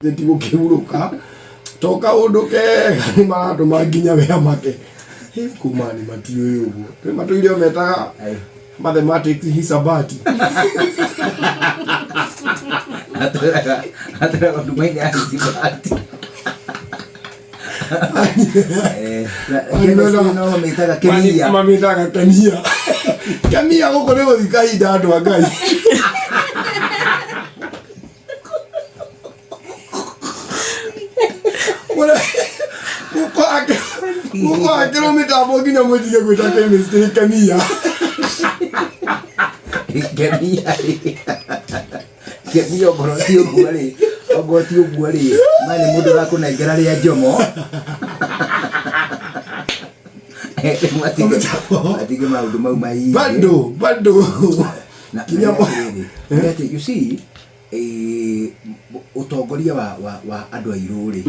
Ndiko kiuruka toka unduke marandu manginya wea make kumani matio yugo matu ile metaga mathematics hisabati atara ndumaini hisabati no metaga kemia mametaga kemia huko leo zikaida ando agai Muko akero mitambo nginya mwetige gwita chemistry kemia ogoti ogwari mali mundu rakunengera ria njomo atige maundu mau mai bado na you see utongoria wa andu airuri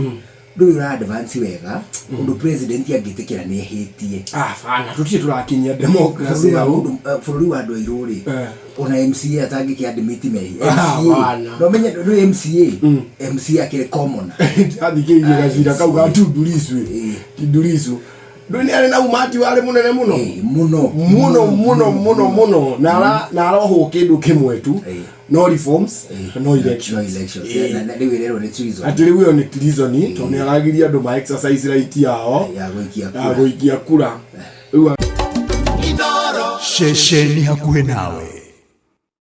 ndu ra advance wega undu president agitikira ni hitie fana tutie turakinyia democracy fururi wa andu airuri ona MCA atangikia admit me MCA no menye ndu MCA akire common athikiririe gacira kau ga Tundulisu nduni ari na umati wale munene muno na roho kindu kimwe tu no reforms no elections na riwirero ni treason ati riwiro ni treason to ni aragiria andu ma exercise right yao ya goikia kura shesheni hakuhe nawe.